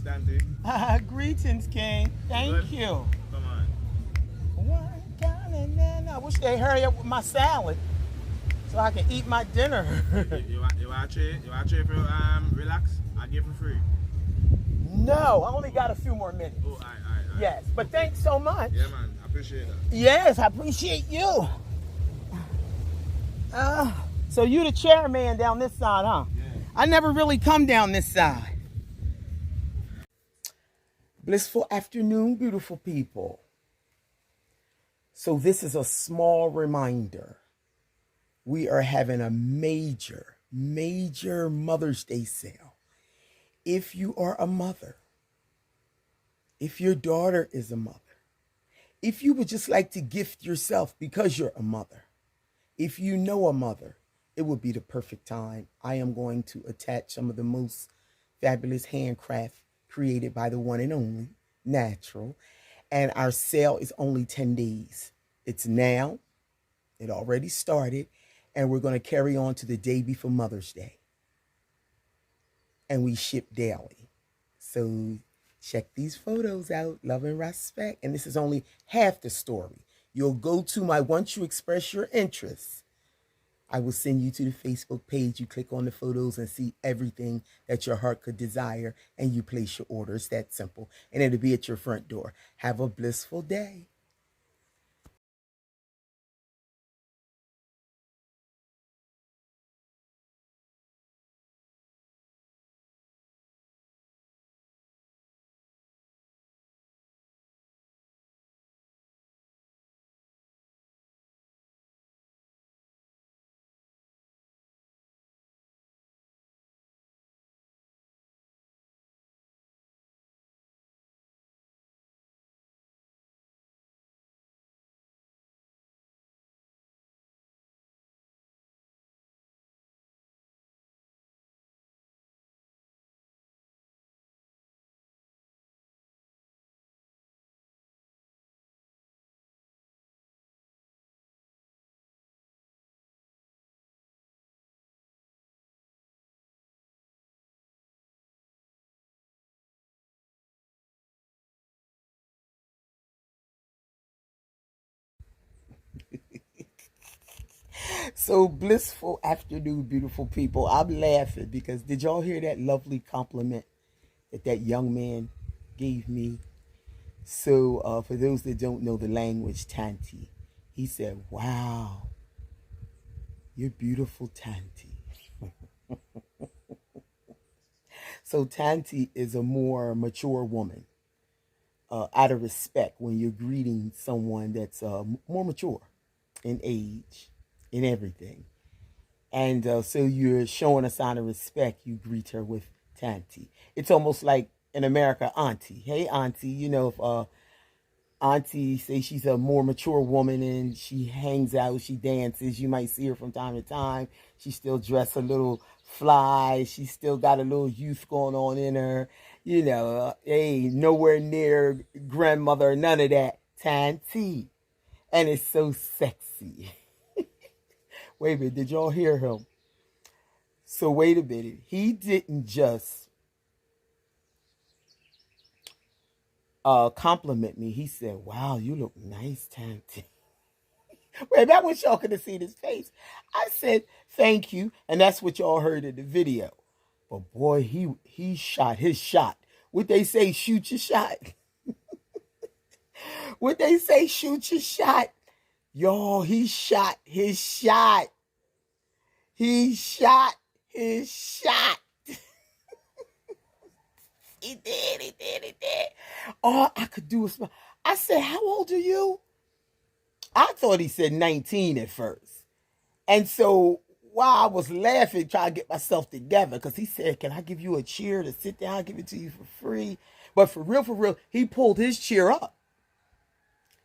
Greetings, Tanty. Greetings, King. Thank you. Come on. I wish they hurry up with my salad so I can eat my dinner. You want to trade? You want to trade for relax? I give for free. No, I only got a few more minutes. Oh, aye. Yes, but thanks so much. Yeah, man. I appreciate that. Yes, I appreciate you. So you the chairman down this side, huh? Yeah. I never really come down this side. Blissful afternoon, beautiful people. So this is a small reminder. We are having a major Mother's Day sale. If you are a mother, if your daughter is a mother, if you would just like to gift yourself because you're a mother, if you know a mother, it would be the perfect time. I am going to attach some of the most fabulous handcraft created by the one and only Natural. And our sale is only 10 days. It's now. It already started. And we're going to carry on to the day before Mother's Day. And we ship daily. So check these photos out. Love and respect. And this is only half the story. You'll go to my once you express your interest, I will send you to the Facebook page. You click on the photos and see everything that your heart could desire, and you place your order. It's that simple. And it'll be at your front door. Have a blissful day. So blissful afternoon, beautiful people. I'm laughing because did y'all hear that lovely compliment that young man gave me? So for those that don't know the language, Tanty, he said, "Wow, you're beautiful, Tanty." So Tanty is a more mature woman. Out of respect, when you're greeting someone that's more mature in age, in everything. And so you're showing a sign of respect. You greet her with Tanty. It's almost like in America, auntie. Hey, auntie. You know, if auntie, say she's a more mature woman and she hangs out, she dances, you might see her from time to time. She still dressed a little fly. She still got a little youth going on in her. You know, hey, nowhere near grandmother, none of that. Tanty. And it's so sexy. Wait a minute, did y'all hear him? So wait a minute. He didn't just compliment me. He said, "Wow, you look nice, Tanty." Wait, that was y'all could have seen his face. I said, "Thank you." And that's what y'all heard in the video. But boy, he shot his shot. What they say, shoot your shot. What they say, shoot your shot. Y'all, he shot his shot. He shot his shot. He did. All I could do was smile. I said, "How old are you?" I thought he said 19 at first. And so while I was laughing, trying to get myself together, because he said, "Can I give you a chair to sit down? I'll give it to you for free." But for real, he pulled his chair up.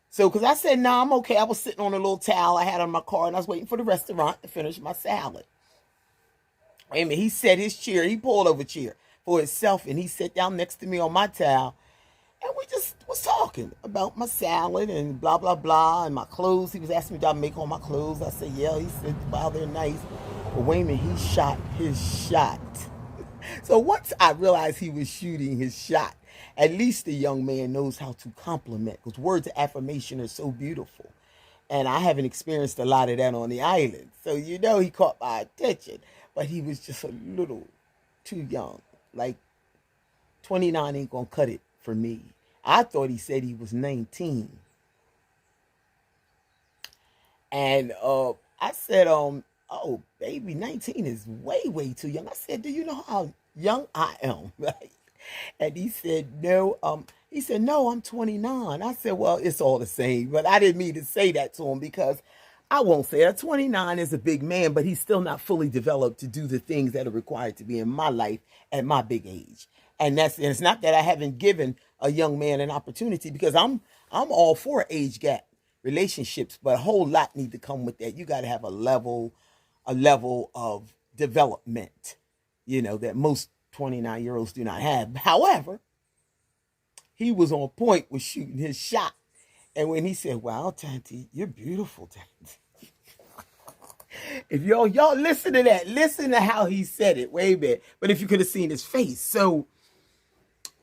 So, because I said, "No, I'm okay." I was sitting on a little towel I had on my car, and I was waiting for the restaurant to finish my salad. Wait a minute, he set his chair, he pulled over a chair for himself, and he sat down next to me on my towel, and we just was talking about my salad and blah, blah, blah, and my clothes. He was asking me, "Do I make all my clothes?" I said, "Yeah." He said, "Wow, they're nice." But wait a minute, he shot his shot. So once I realized he was shooting his shot, at least the young man knows how to compliment, because words of affirmation are so beautiful. And I haven't experienced a lot of that on the island. So, he caught my attention. But he was just a little too young. Like, 29 ain't gonna cut it for me. I thought he said he was 19. And I said, oh, baby, 19 is way, way too young. I said, do you know how young I am? And he said, no, no, I'm 29. I said, well, it's all the same. But I didn't mean to say that to him, because I won't say that. 29 is a big man, but he's still not fully developed to do the things that are required to be in my life at my big age. And it's not that I haven't given a young man an opportunity, because I'm all for age gap relationships, but a whole lot need to come with that. You got to have a level of development, that most 29-year-olds do not have. However, he was on point with shooting his shot. And when he said, wow, Tanty, you're beautiful, Tanty. If y'all listen to that, listen to how he said it. Way back. But if you could have seen his face. So,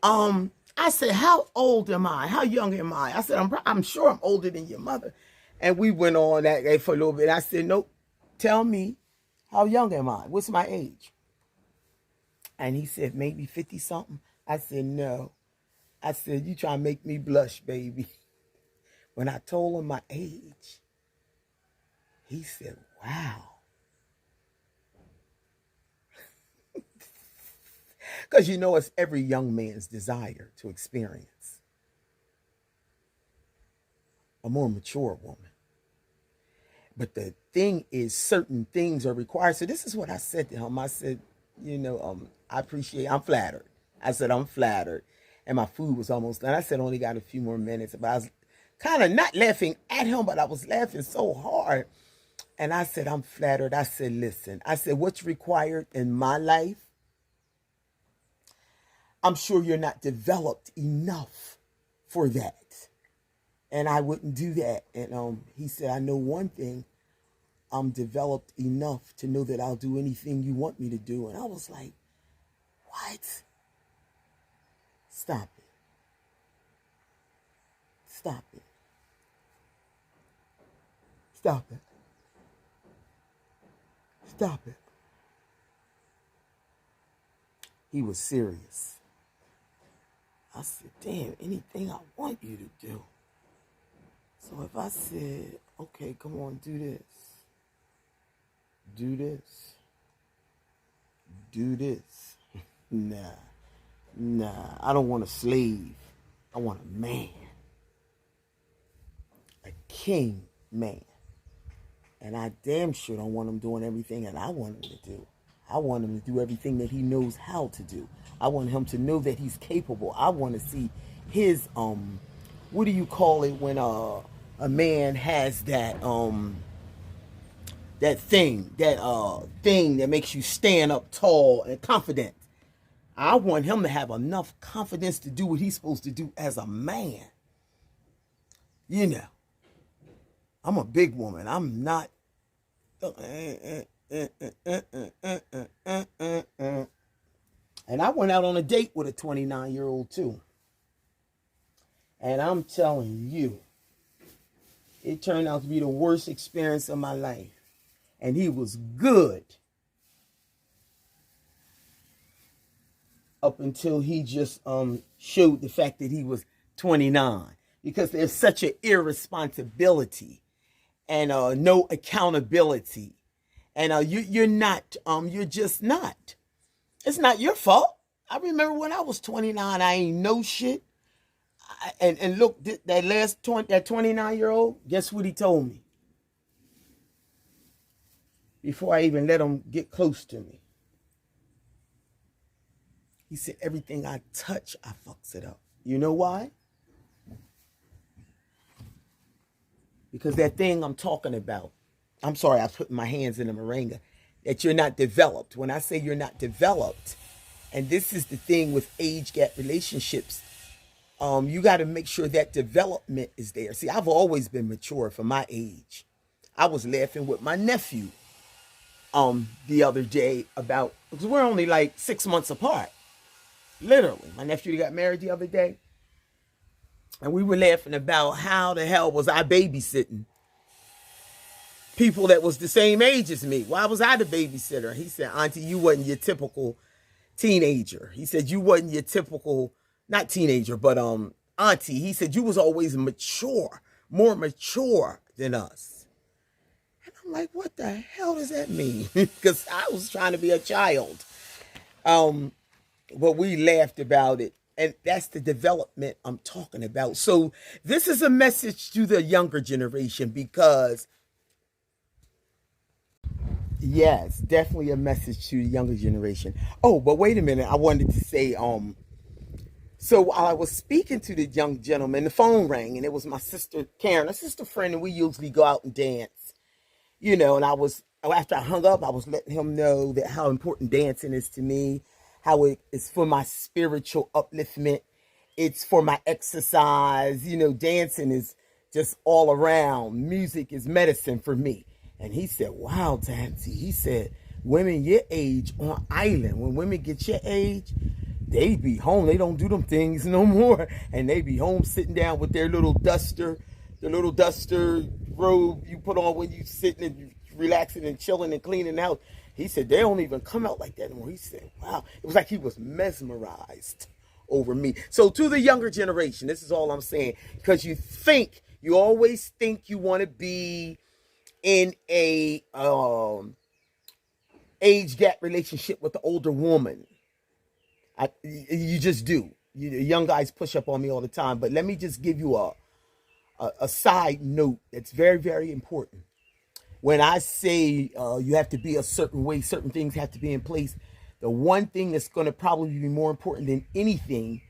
I said, how old am I? How young am I? I said, I'm sure I'm older than your mother. And we went on that day for a little bit. I said, nope, tell me, how young am I? What's my age? And he said, maybe 50 something. I said, no. I said, you trying to make me blush, baby. When I told him my age, he said, wow. Because it's every young man's desire to experience a more mature woman. But the thing is, certain things are required. So this is what I said to him. I said, I'm flattered. I said, I'm flattered. And my food was almost done. I said, I only got a few more minutes. But I was kind of not laughing at him, but I was laughing so hard. And I said, I'm flattered. I said, listen, what's required in my life? I'm sure you're not developed enough for that. And I wouldn't do that. And he said, I know one thing. I'm developed enough to know that I'll do anything you want me to do. And I was like, what? Stop it. Stop it. Stop it. Stop it. He was serious. I said, damn, anything I want you to do. So if I said, okay, come on, do this. Do this. Do this. Nah, I don't want a slave. I want a man. A king man. And I damn sure don't want him doing everything that I want him to do. I want him to do everything that he knows how to do. I want him to know that he's capable. I want to see his, what do you call it when a man has that thing that makes you stand up tall and confident. I want him to have enough confidence to do what he's supposed to do as a man. I'm a big woman. I'm not. And I went out on a date with a 29-year-old too. And I'm telling you, it turned out to be the worst experience of my life. And he was good up until he just showed the fact that he was 29. Because there's such an irresponsibility and no accountability. And you're just not. It's not your fault. I remember when I was 29, I ain't no shit. And look, that 29-year-old, guess what he told me? Before I even let him get close to me. He said, everything I touch, I fucks it up. You know why? Because that thing I'm talking about, I'm sorry, I was putting my hands in the moringa, that you're not developed. When I say you're not developed, and this is the thing with age gap relationships, you got to make sure that development is there. See, I've always been mature for my age. I was laughing with my nephew the other day about, because we're only like 6 months apart. Literally. My nephew got married the other day. And we were laughing about how the hell was I babysitting people that was the same age as me. Why was I the babysitter? He said, Auntie, you wasn't your typical teenager. He said, you wasn't your typical, not teenager, but auntie. He said, you was always mature, more mature than us. And I'm like, what the hell does that mean? Because I was trying to be a child. But we laughed about it. And that's the development I'm talking about. So this is a message to the younger generation because, yes, definitely a message to the younger generation. Oh, but wait a minute. I wanted to say, so while I was speaking to the young gentleman, the phone rang, and it was my sister Karen, a sister friend, and we usually go out and dance, you know. And after I hung up, I was letting him know that how important dancing is to me, how it is for my spiritual upliftment, it's for my exercise. You know, dancing is just all around. Music is medicine for me. And he said, wow, Tanty. He said, women your age on island, when women get your age, they be home. They don't do them things no more. And they be home sitting down with their little duster, the little duster robe you put on when you sitting and relaxing and chilling and cleaning out. He said, they don't even come out like that anymore. He said, wow. It was like he was mesmerized over me. So to the younger generation, this is all I'm saying. Because you always think you want to be in a age gap relationship with the older woman. You just do. Young guys push up on me all the time. But let me just give you a side note that's very, very important. When I say you have to be a certain way, certain things have to be in place, the one thing that's going to probably be more important than anything,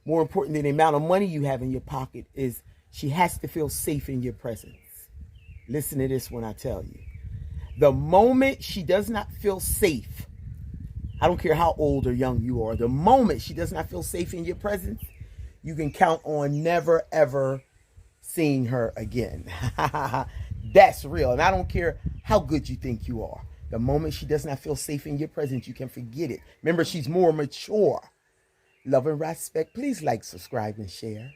more important than the amount of money you have in your pocket, is she has to feel safe in your presence. Listen to this when I tell you. The moment she does not feel safe, I don't care how old or young you are, the moment she does not feel safe in your presence, you can count on never, ever seeing her again. That's real. And I don't care how good you think you are. The moment she does not feel safe in your presence, you can forget it. Remember, she's more mature. Love and respect. Please like, subscribe, and share.